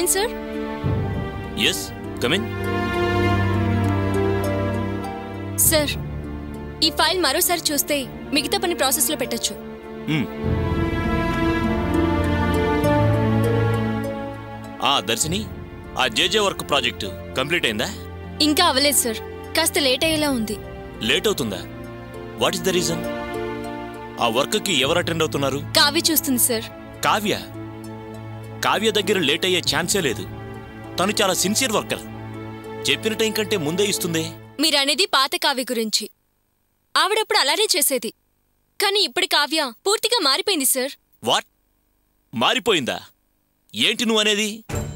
In sir. yes come in. Sir, ఈ file మరోసారి చూస్తే మిగతా పని ప్రాసెస్ లో పెట్టొచ్చు. దర్శిని, ఆ జేజే వర్క్ ప్రాజెక్ట్ కంప్లీట్ అయిందా? ఇంకా అవ్వలేదు సార్, కాస్త లేట్ అయ్యేలా ఉంది. లేట్ అవుతుందా? What is the reason? ఆ వర్క్ కి ఎవరు అటెండ్ అవుతున్నారు? కావ్య చూస్తుంది సార్. కావ్య? కావ్య దగ్గర లేట్ అయ్యే ఛాన్సే లేదు. తను చాలా సిన్సియర్ వర్కర్. చెప్పిన టైం కంటే ముందే ఇస్తుందే. మీరనేది పాత కావ్య గురించి. ఆవిడప్పుడు అలానే చేసేది, కానీ ఇప్పుడు కావ్య పూర్తిగా మారిపోయింది సార్. వాట్? మారిపోయిందా? ఏంటి నువ్వు అనేది?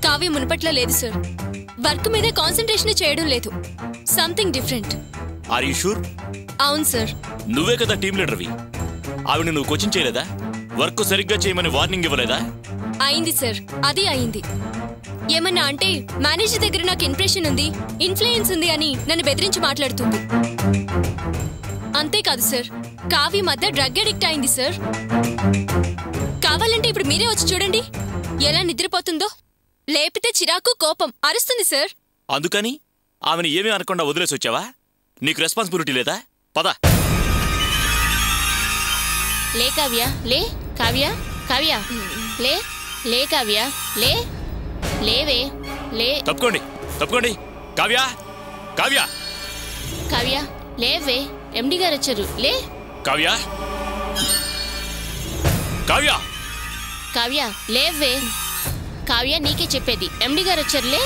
కావ్య మునుపట్లా లేదు సార్. వర్క్ మీద కాన్సంట్రేషన్ చేయడం లేదు. Something different. Are you sure? అవును సార్. నువ్వే కదా టీమ్ లీడర్వి. ఆవిడ నువ్వు కోచింగ్ చేయలేదా? వర్క్ సరిగ్గా చేయమని వార్నింగ్ ఇవ్వలేదా? అయింది సార్, అది అయింది. ఏమన్నా అంటే మేనేజర్ దగ్గర నాకు ఇంప్రెషన్ ఉంది, ఇన్ఫ్లుయెన్స్ ఉంది అని నన్ను బెదిరించి మాట్లాడుతుంది. అంతేకాదు సార్, కావ్య మధ్య డ్రగ్ అడిక్ట్ అయింది సార్. కావాలంటే ఇప్పుడు మీరే వచ్చి చూడండి ఎలా నిద్రపోతుందో. లేపితే చిరాకు, కోపం, అరుస్తుంది సార్. అందుకని ఆమెను ఏమీ అనకుండా వదిలేసి వచ్చావా? నీకు రెస్పాన్సిబిలిటీ లేదా? పద. లే కావ్య, లే కావ్య, కావ్య లే, లే కావ్య, లే, లేవే, లే. తప్పుకోండి, తప్పుకోండి. కావ్య, కావ్య, కావ్య లేవే, ఎండి గారు వచ్చారు, లే. కావ్య, కావ్య, కావ్య లేవే. కావ్య నీకే చెప్పేది, ఎండి గారు వచ్చారు, లే.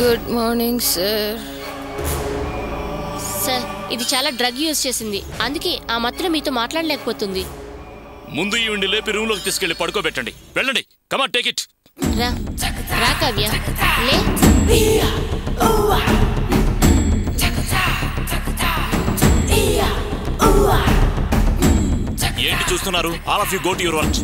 Good morning sir. సార్, ఇది చాలా డ్రగ్ యూజ్ చేసింది, అందుకే ఆ మత్తులో మీతో మాట్లాడలేకపోతుంది. ముందు ఈవిడ్ని లేపి రూమ్ లోకి తీసుకెళ్లి పడుకోబెట్టండి. వెళ్ళండి. Come on, take it. రా, రా కావ్య, లే. ఏంటి చూస్తున్నారు? All of you go to your work.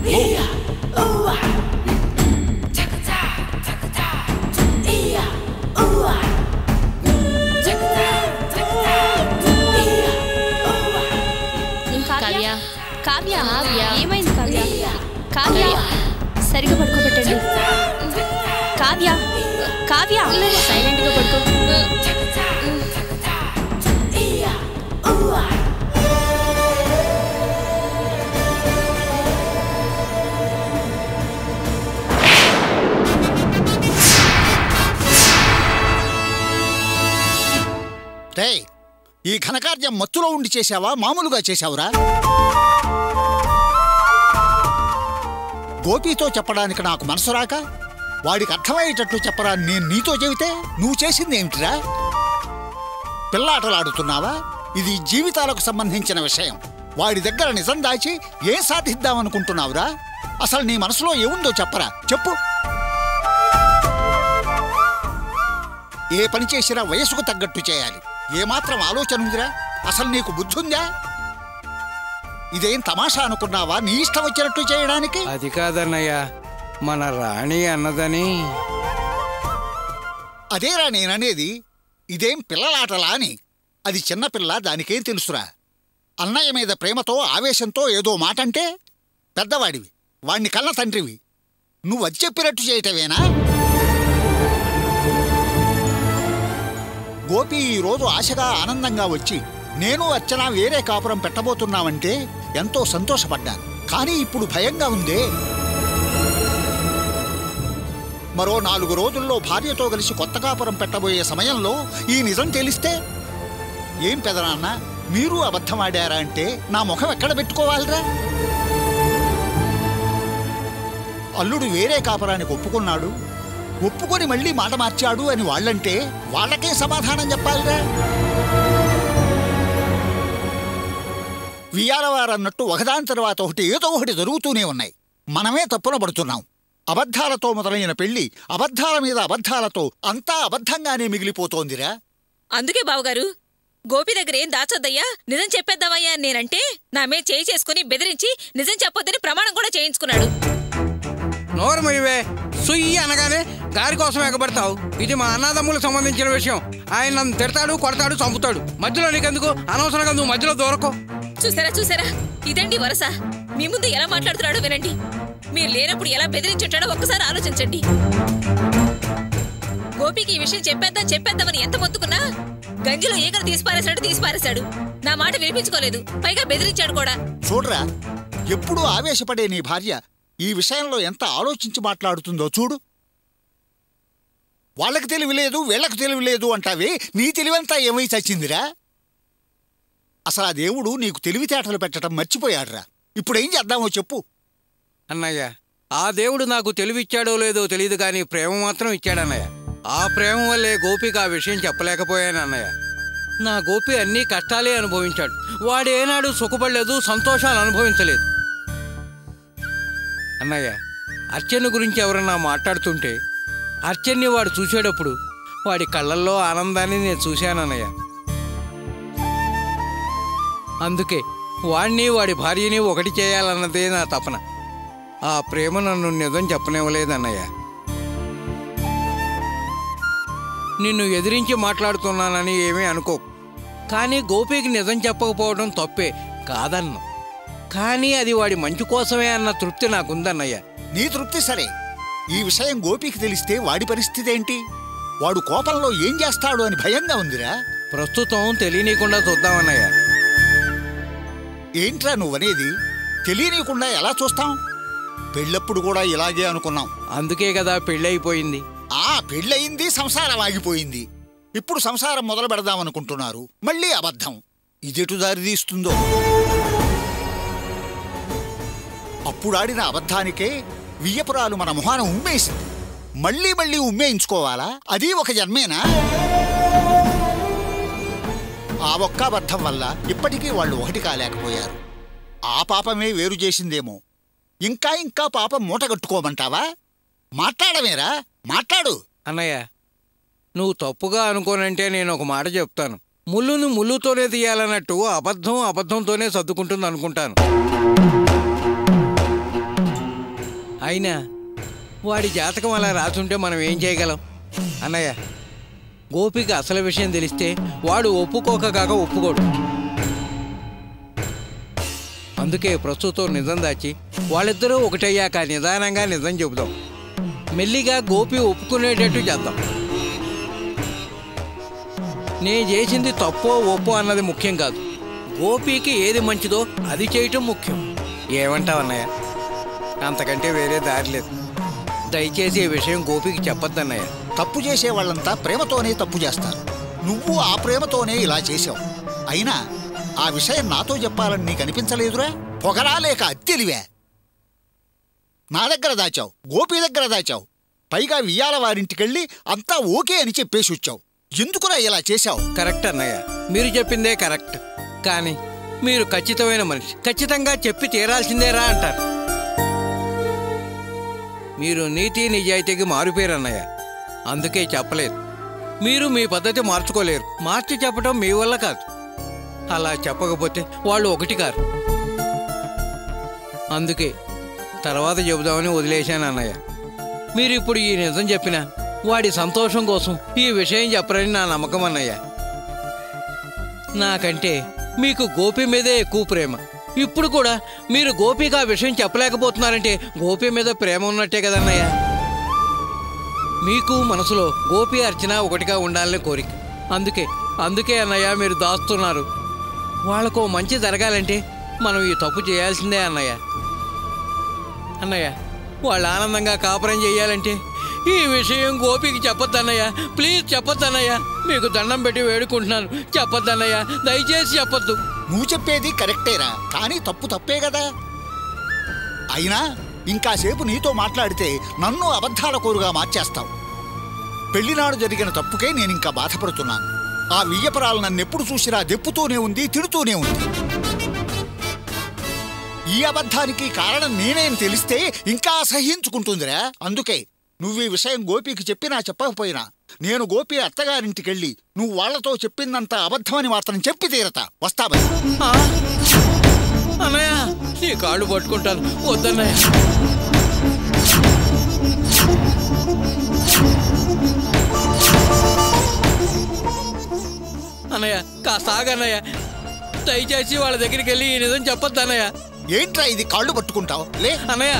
Kavya, Kavya, Kavya, ఏమైంది కావ్య? కావ్య, సరిగా పడుకోబెట్టండి. కావ్య, కావ్య, సైలెంట్ గా పడుకో. రే, ఈ ఘనకార్యం మత్తులో ఉండి చేశావా, మామూలుగా చేశావురా? గోపితో చెప్పడానికి నాకు మనసు రాక వాడికి అర్థమయ్యేటట్లు చెప్పరా నేను నీతో చెబితే నువ్వు చేసింది ఏమిటిరా? పిల్లాటలాడుతున్నావా? ఇది జీవితాలకు సంబంధించిన విషయం. వాడి దగ్గర నిజం దాచి ఏం సాధిద్దామనుకుంటున్నావురా? అసలు నీ మనసులో ఏముందో చెప్పరా, చెప్పు. ఏ పని చేసినా వయసుకు తగ్గట్టు చేయాలి. ఏమాత్రం ఆలోచన ఉందిరా? అసలు నీకు బుద్ధి ఉందా? ఇదేం తమాషా అనుకున్నావా నీ ఇష్టం వచ్చినట్టు చేయడానికి? అది కాదన్నయ్యా, మన రాణి అన్నదని. అదేరా నేననేది. ఇదేం పిల్లలాటలా అని. అది చిన్నపిల్ల, దానికేం తెలుసురా? అన్నయ్య మీద ప్రేమతో ఆవేశంతో ఏదో మాట అంటే పెద్దవాడివి, వాణ్ణి కన్న తండ్రివి, నువ్వు అది చెప్పినట్టు చేయటమేనా? గోపి ఈరోజు ఆశగా ఆనందంగా వచ్చి నేను అర్చన వేరే కాపురం పెట్టబోతున్నామంటే ఎంతో సంతోషపడ్డాను. కానీ ఇప్పుడు భయంగా ఉందే. మరో 4 రోజుల్లో భార్యతో కలిసి కొత్త కాపురం పెట్టబోయే సమయంలో ఈ నిజం తెలిస్తే? ఏం పెదనాన్న, మీరు అబద్ధమాడారా అంటే నా ముఖం ఎక్కడ పెట్టుకోవాలిరా? అల్లుడు వేరే కాపురానికి ఒప్పుకున్నాడు, ఒప్పుకొని మళ్ళీ మాట మార్చాడు అని వాళ్ళంటే వాళ్ళకే సమాధానం చెప్పాలిరా? వియాలవారన్నట్టు ఒకదాని తర్వాత ఒకటి ఏదో ఒకటి జరుగుతూనే ఉన్నాయి. మనమే తప్పున పడుతున్నాం. అబద్ధాలతో మొదలైన పెళ్లి అబద్ధాల మీద అబద్ధాలతో అంతా అబద్ధంగానే మిగిలిపోతోందిరా. అందుకే బావగారు, గోపి దగ్గర ఏం దాచొద్దయ్యా, నిజం చెప్పేద్దామయ్యా నేనంటే నా మీద చేయి చేసుకుని బెదిరించి నిజం చెప్పొద్దని ప్రమాణం కూడా చేయించుకున్నాడు. నోరమయ్యవే, సుయ్యి అనగానే గారి కోసం ఎగబడతావు. ఇది మా అన్నదమ్ములకు సంబంధించిన విషయం. ఆయన నన్ను తిడతాడు, కొడతాడు, చంపుతాడు. మధ్యలో నీకెందుకు? అనవసరంగా నువ్వు మధ్యలో దూరకు. చూసారా చూసారా, ఇదండి వరస. మీ ముందు ఎలా మాట్లాడుతున్నాడో వినండి. మీరు లేనప్పుడు ఎలా బెదిరించుంటాడో ఒక్కసారి ఆలోచించండి. గోపికి ఈ విషయం చెప్పేద్దామని ఎంత మొత్తుకున్నా గంజిలో ఈగలు తీసిపారేశాడు. నా మాట వినిపించుకోలేదు, పైగా బెదిరించాడు కూడా. చూడరా, ఎప్పుడూ ఆవేశపడే నీ భార్య ఈ విషయంలో ఎంత ఆలోచించి మాట్లాడుతుందో చూడు. వాళ్ళకి తెలివిలేదు, వీళ్లకు తెలివిలేదు అంటావే, నీ తెలివంతా ఏమై చచ్చిందిరా? అసలు ఆ దేవుడు నీకు తెలివితేటలు పెట్టడం మర్చిపోయాడురా. ఇప్పుడేం చేద్దామో చెప్పు. అన్నయ్య, ఆ దేవుడు నాకు తెలివిచ్చాడో లేదో తెలియదు కానీ ప్రేమ మాత్రం ఇచ్చాడన్నయ్య. ఆ ప్రేమ వల్లే గోపికి ఆ విషయం చెప్పలేకపోయాను అన్నయ్య. నా గోపి అన్నీ కష్టాలే అనుభవించాడు. వాడేనాడు సుఖపడలేదు, సంతోషాలు అనుభవించలేదు. అన్నయ్య, అర్చన గురించి ఎవరన్నా మాట్లాడుతుంటే అర్చన్ని వాడు చూసేటప్పుడు వాడి కళ్ళల్లో ఆనందాన్ని నేను చూశానన్నయ్య. అందుకే వాణ్ణి వాడి భార్యని ఒకటి చేయాలన్నదే నా తపన. ఆ ప్రేమ నన్ను నిజం చెప్పనివ్వలేదన్నయ్య. నిన్ను ఎదిరించి మాట్లాడుతున్నానని ఏమీ అనుకో, కానీ గోపికి నిజం చెప్పకపోవడం తప్పే కాదన్నా. కానీ అది వాడి మంచి కోసమే అన్న తృప్తి నాకుందన్నయ్య. నీ తృప్తి సరే, ఈ విషయం గోపికి తెలిస్తే వాడి పరిస్థితి ఏంటి? వాడు కోపంలో ఏం చేస్తాడు అని భయంగా ఉందిరా. ప్రస్తుతం తెలియనీయకుండా చూద్దామన్నయ్య. ఏంట్రా నువ్వనేది? తెలియనీయకుండా ఎలా చూస్తాం? పెళ్ళప్పుడు కూడా ఇలాగే అనుకున్నాం. అందుకే కదా పెళ్ళైపోయింది. పెళ్ళయింది, సంసారం ఆగిపోయింది. ఇప్పుడు సంసారం మొదలు పెడదామనుకుంటున్నారు, మళ్ళీ అబద్ధం. ఇదెటు దారి తీస్తుందో. అప్పుడాడిన అబద్ధానికే వియ్యపురాలు మన మొహాన ఉమ్మేసింది. మళ్ళీ మళ్ళీ ఉమ్మేయించుకోవాలా? అది ఒక జన్మేనా? ఆ ఒక్క అబద్ధం వల్ల ఇప్పటికీ వాళ్ళు ఒకటి కాలేకపోయారు. ఆ పాపమే వేరు చేసిందేమో. ఇంకా ఇంకా పాపం మూటగట్టుకోమంటావా? మాట్లాడమేరా, మాట్లాడు. అన్నయ్య, నువ్వు తప్పుగా అనుకోనంటే నేను ఒక మాట చెప్తాను. ముళ్ళును ముళ్ళుతోనే తీయాలన్నట్టు అబద్ధం అబద్ధంతోనే సర్దుకుంటుంది అనుకుంటాను. అయినా వాడి జాతకం అలా రాసుంటే మనం ఏం చేయగలం? అన్నయ్య, గోపికి అసలు విషయం తెలిస్తే వాడు ఒప్పుకోక ఒప్పుకోడు. అందుకే ప్రస్తుతం నిజం దాచి వాళ్ళిద్దరూ ఒకటయ్యాక నిదానంగా నిజం చెబుదాం. మెల్లిగా గోపి ఒప్పుకునేటట్టు చేద్దాం. నేను చేసింది తప్పో ఒప్పో అన్నది ముఖ్యం కాదు. గోపికి ఏది మంచిదో అది చేయటం ముఖ్యం. ఏమంటావన్నయ్య? అంతకంటే వేరే దారి లేదు. దయచేసి ఈ విషయం గోపికి చెప్పొద్దన్నయ్య. తప్పు చేసే వాళ్ళంతా ప్రేమతోనే తప్పు చేస్తారు. నువ్వు ఆ ప్రేమతోనే ఇలా చేశావు. అయినా ఆ విషయం నాతో చెప్పాలని నీకు అనిపించలేదురా? పొగరా లేక అత్తెలివే? నా దగ్గర దాచావు, గోపి దగ్గర దాచావు. పైగా వియ్యాల వారింటికెళ్ళి అంతా ఓకే అని చెప్పేసి వచ్చావు. ఎందుకురా ఇలా చేశావు? కరెక్ట్ అన్నయ్య, మీరు చెప్పిందే కరెక్ట్. కానీ మీరు ఖచ్చితమైన మనిషి, ఖచ్చితంగా చెప్పి తీరాల్సిందేరా అంటారు. మీరు నీతి నిజాయితీకి మారుపేరు అన్నయ్య. అందుకే చెప్పలేదు. మీరు మీ పద్ధతి మార్చుకోలేరు. మార్చి చెప్పడం మీ వల్ల కాదు. అలా చెప్పకపోతే వాళ్ళు ఒకటి కారు. అందుకే తర్వాత చెబుదామని వదిలేశాను అన్నయ్య. మీరు ఇప్పుడు ఈ నిజం చెప్పినా వాడి సంతోషం కోసం ఈ విషయం చెప్పరని నా నమ్మకం అన్నయ్య. నాకంటే మీకు గోపి మీదే ఎక్కువ ప్రేమ. ఇప్పుడు కూడా మీరు గోపికి ఆ విషయం చెప్పలేకపోతున్నారంటే గోపి మీద ప్రేమ ఉన్నట్టే కదన్నయ్య. మీకు మనసులో గోపి అర్చన ఒకటిగా ఉండాలని కోరిక. అందుకే అన్నయ్య మీరు దాస్తున్నారు. వాళ్ళకు మంచి జరగాలంటే మనం ఈ తప్పు చేయాల్సిందే అన్నయ్య. వాళ్ళు ఆనందంగా కాపురం చేయాలంటే ఈ విషయం గోపికి చెప్పొద్దన్నయ్య. ప్లీజ్ చెప్పొద్దన్నయ్య. మీకు దండం పెట్టి వేడుకుంటున్నాను, చెప్పొద్దన్నయ్య. దయచేసి చెప్పొద్దు. నువ్వు చెప్పేది కరెక్టేరా, కానీ తప్పు తప్పే కదా. అయినా ఇంకాసేపు నీతో మాట్లాడితే నన్ను అబద్ధాల కోరుగా మార్చేస్తావు. పెళ్లినాడు జరిగిన తప్పుకే నేనింకా బాధపడుతున్నాను. ఆ వియ్యపురాలు నన్నెప్పుడు చూసినా దెప్పుతూనే ఉంది, తిడుతూనే ఉంది. ఈ అబద్ధానికి కారణం నేనేం తెలిస్తే ఇంకా అసహ్యించుకుంటుందిరా. అందుకే నువ్వు ఈ విషయం గోపికి చెప్పినా చెప్పకపోయినా నేను గోపి అత్తగారింటికెళ్ళి నువ్వు వాళ్లతో చెప్పిందంత అబద్ధమని మాత్రం చెప్పి తీరతా. వస్తావా? అన్నయ్య, నీ కాళ్ళు పట్టుకుంటాను. వద్దన్నయ్య. అన్నయ్య, కాస్త ఆగన్నయ్య. దయచేసి వాళ్ళ దగ్గరికి వెళ్ళి ఈ నిజం చెప్పొద్దన్నయ్య. ఏంట్రా ఇది కాళ్ళు పట్టుకుంటావు? లే అన్నయ్య,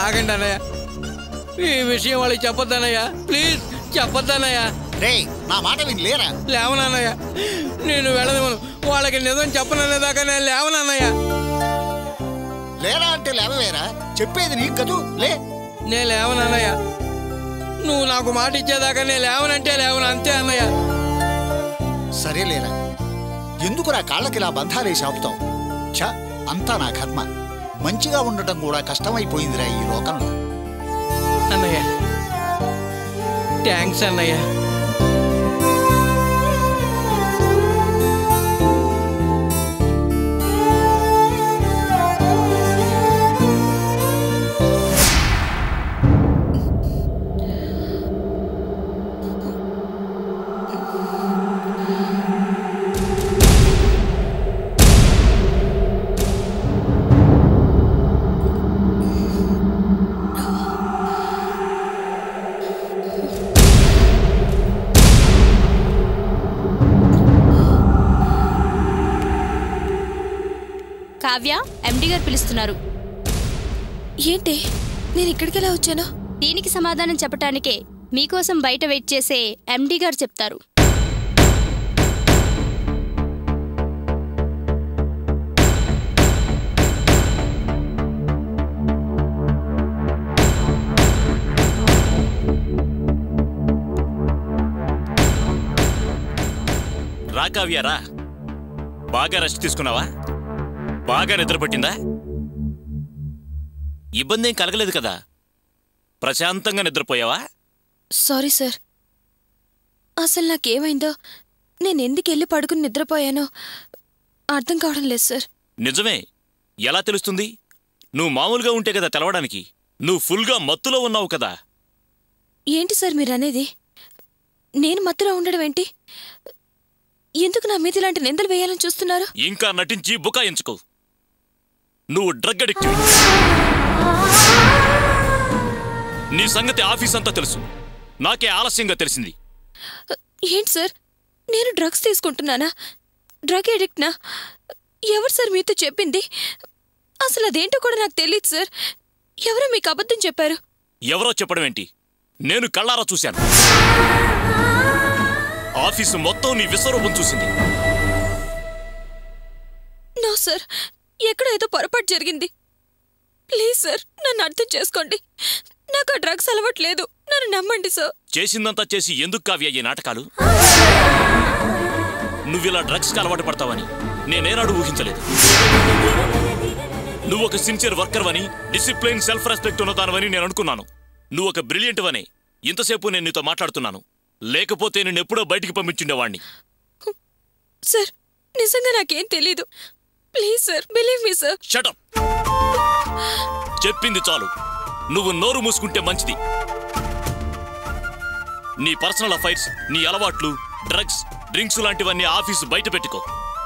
ఆగండి అన్నయ్య, ఈ విషయం వాళ్ళకి చెప్పొద్దన్నయ్య, ప్లీజ్ చెప్పొద్దన్నయ్య. రే నా మాట విని లేరా? లేవనన్నయ్య, నేను వెళ్ళనివ్వను. వాళ్ళకి నిజం చెప్పననేదాకా నేను లేవనన్నయ్య. లేరా అంటే లేవవేరా? చెప్పేది నీకు కదూ, లే. నేను లేవనన్నయ్య, నువ్వు నాకు మాట ఇచ్చేదాకా నేను లేవనంటే లేవను, అంతే అన్నయ్య. సరే లేరా, ఎందుకురా కాళ్ళకిలా బంధాలేసి ఆపుతావు? ఛ, అంతా నా కర్మ. మంచిగా ఉండటం కూడా కష్టమైపోయిందిరా ఈ లోకంలో. అన్నయ్య థ్యాంక్స్ అన్నయ్య. కావ్య, ఎండి గారు పిలుస్తున్నారు. ఏంటి, నేను ఇక్కడికి ఎలా వచ్చాను? దీనికి సమాధానం చెప్పటానికే మీకోసం బయట వెయిట్ చేసే ఎండి గారు చెప్తారు. రా కావ్య రా. బాగా రెస్ట్ తీసుకున్నావా? బాగా నిద్ర పట్టిందా? ఇబ్బంది ఏం కలగలేదు కదా? ప్రశాంతంగా నిద్రపోయావా? సారీ సార్, అసలు నాకేమైందో, నేను ఎందుకు వెళ్ళి పడుకుని నిద్రపోయానో అర్థం కావడం లేదు సార్. నిజమే, ఎలా తెలుస్తుంది? నువ్వు మామూలుగా ఉంటే కదా తెలవడానికి. నువ్వు ఫుల్గా మత్తులో ఉన్నావు కదా. ఏంటి సార్ మీరు అనేది? నేను మత్తులో ఉండడం ఏంటి? ఎందుకు నా మీద ఇలాంటి నిందలు వేయాలని చూస్తున్నారు? ఇంకా నటించి బుకాయించుకో. నువ్వు డ్రగ్ అడిక్టివ్. నీ సంగతి ఆఫీస్ అంతా తెలుసు, నాకే ఆలస్యంగా తెలిసింది. ఏంటి సార్, నేను డ్రగ్స్ తీసుకుంటున్నానా? డ్రగ్ ఎడిక్ట్నా? ఎవరు సార్ మీతో చెప్పింది? అసలు అదేంటో కూడా నాకు తెలియదు సార్. ఎవరో మీకు అబద్ధం చెప్పారు. ఎవరో చెప్పడం ఏంటి? నేను కళ్ళారా చూశాను. ఆఫీసు మొత్తం నీ విశ్వరూపం చూసింది. నో సార్, ఎక్కడ ఏదో పొరపాటు జరిగింది. ప్లీజ్ సార్, నన్ను అర్థం చేసుకోండి. నాకు ఆ డ్రగ్స్ అలవాట్లేదు, నన్ను నమ్మండి సార్. చేసిందంతా చేసి ఎందుకు కావ్య ఈ నాటకాలు? నువ్విలా డ్రగ్స్కి అలవాటు పడతావని నేనేనాడు ఊహించలేదు. నువ్వొక సిన్సియర్ వర్కర్ వని, డిసిప్లిన్, సెల్ఫ్ రెస్పెక్ట్ ఉన్నదానవని నేను అనుకున్నాను. నువ్వొక బ్రిలియంట్ వని ఇంతసేపు నేను నీతో మాట్లాడుతున్నాను. లేకపోతే నేను ఎప్పుడో బయటికి పంపించుండేవాణ్ణి. సార్, నిజంగా నాకేం తెలీదు. Please sir, believe me sir. Shut up. చెప్పింది చాలు. నువ్వు నోరు మూసుకుంటే మంచిది. నీ పర్సనల్ అఫైర్స్, నీ అలవాట్లు, డ్రగ్స్, డ్రింక్స్ లాంటివన్నీ ఆఫీసు బయట పెట్టుకో,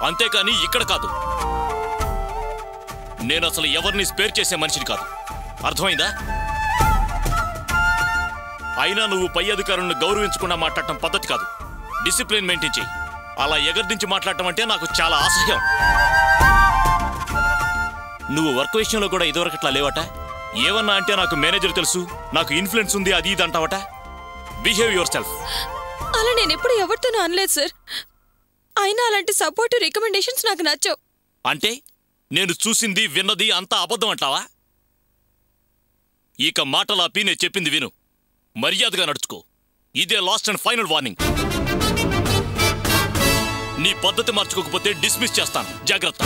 అంతేకాని ఇక్కడ కాదు. నేను అసలు ఎవరిని స్పేర్ చేసే మనిషిని కాదు, అర్థమైందా? అయినా నువ్వు పై అధికారులను గౌరవించకుండా మాట్లాడటం పద్ధతి కాదు. డిసిప్లిన్ మెయింటైన్ చేయి. అలా ఎగర్దించి మాట్లాడటం అంటే నాకు చాలా అసహ్యం. నువ్వు వర్క్ విషయంలో కూడా ఇదివరకట్లా లేవట. ఏమన్నా అంటే నాకు మేనేజర్ తెలుసు, నాకు ఇన్ఫ్లుయెన్స్ ఉంది, అది ఇది అంటావట. Behave your self. అలా నేను ఎప్పుడు ఎవరితోనూ అనలేదు సార్. అయినా అలాంటి సపోర్టివ్ రికమెండేషన్స్ నాకు నచ్చవు. అంటే నేను చూసింది విన్నది అంతా అబద్ధం అంటావా? ఇక మాటలాపి నేను చెప్పింది విను. మర్యాదగా నడుచుకో. ఇదే లాస్ట్ అండ్ ఫైనల్ వార్నింగ్. నీ పద్ధతి మార్చుకోకపోతే డిస్మిస్ చేస్తాను, జాగ్రత్త.